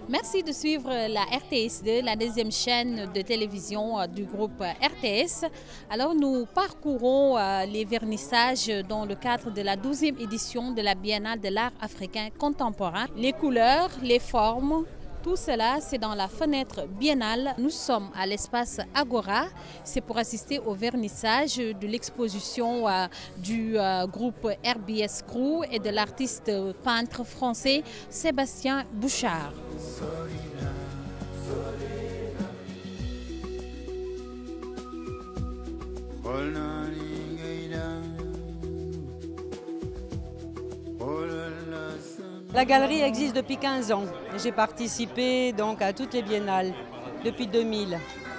Merci de suivre la RTS2, la deuxième chaîne de télévision du groupe RTS. Alors nous parcourons les vernissages dans le cadre de la 12e édition de la Biennale de l'art africain contemporain. Les couleurs, les formes, tout cela c'est dans la fenêtre biennale. Nous sommes à l'espace Agora, c'est pour assister au vernissage de l'exposition du groupe RBS Crew et de l'artiste peintre français Sébastien Bouchard. La galerie existe depuis 15 ans. J'ai participé donc à toutes les biennales depuis 2000.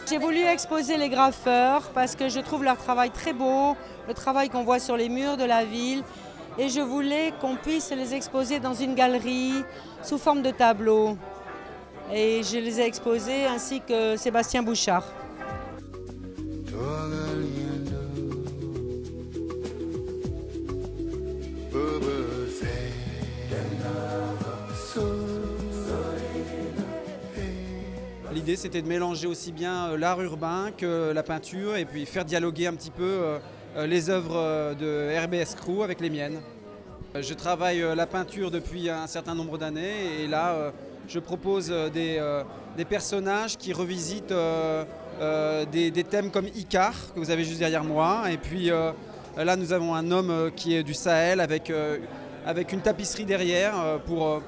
J'ai voulu exposer les graffeurs parce que je trouve leur travail très beau, le travail qu'on voit sur les murs de la ville. Et je voulais qu'on puisse les exposer dans une galerie sous forme de tableaux. Et je les ai exposés ainsi que Sébastien Bouchard. L'idée c'était de mélanger aussi bien l'art urbain que la peinture et puis faire dialoguer un petit peu les œuvres de RBS Crew avec les miennes. Je travaille la peinture depuis un certain nombre d'années et là je propose des personnages qui revisitent des thèmes comme Icar que vous avez juste derrière moi et puis là nous avons un homme qui est du Sahel avec une tapisserie derrière pour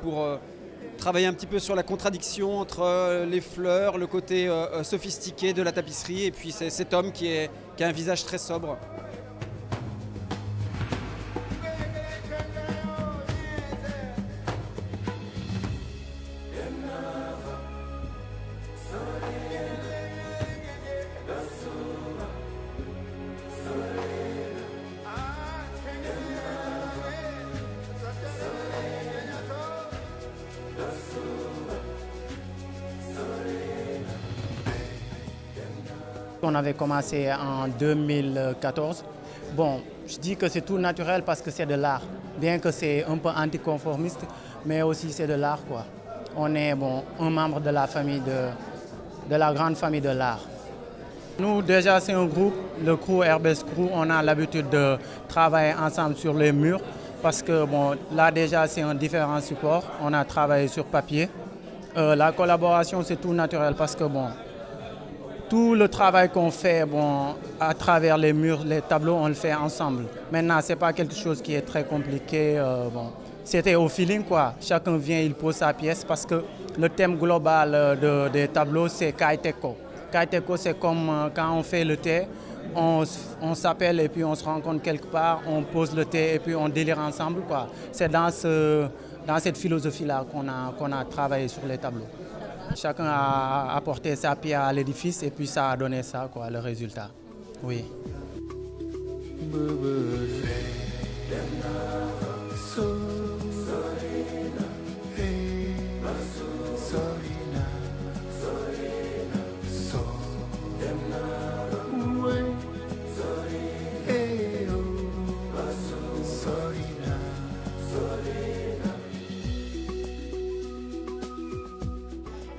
travailler un petit peu sur la contradiction entre les fleurs, le côté sophistiqué de la tapisserie et puis c'est cet homme qui a un visage très sobre. On avait commencé en 2014. Bon, je dis que c'est tout naturel parce que c'est de l'art. Bien que c'est un peu anticonformiste, mais aussi c'est de l'art, quoi. On est un membre de la famille, de la grande famille de l'art. Nous, déjà, c'est un groupe, le crew RBS Crew. On a l'habitude de travailler ensemble sur les murs parce que là, déjà, c'est un différent support. On a travaillé sur papier. La collaboration, c'est tout naturel parce que tout le travail qu'on fait à travers les murs, les tableaux, on le fait ensemble. Maintenant, ce n'est pas quelque chose qui est très compliqué. C'était au feeling, quoi. Chacun vient, il pose sa pièce parce que le thème global des tableaux, c'est Kaiteko. Kaiteko, c'est comme quand on fait le thé, on s'appelle et puis on se rencontre quelque part, on pose le thé et puis on délire ensemble, quoi. C'est dans cette philosophie-là qu'on a travaillé sur les tableaux. Chacun a apporté sa pierre à l'édifice et puis ça a donné ça, quoi, le résultat. Oui.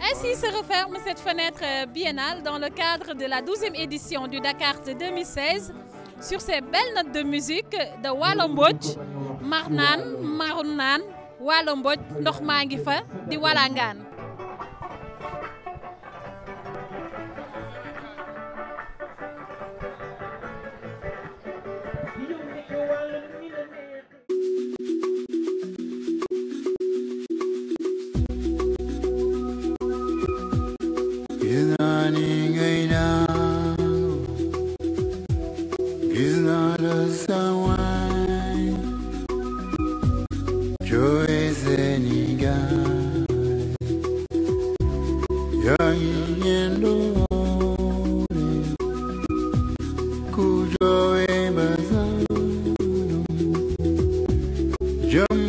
Ainsi se referme cette fenêtre biennale dans le cadre de la 12e édition du Dakar de 2016 sur ces belles notes de musique de Walo Mbodj, Marnan, Marounan, Walo Mbodj, ndox maa ngi fa di walangaan. Jump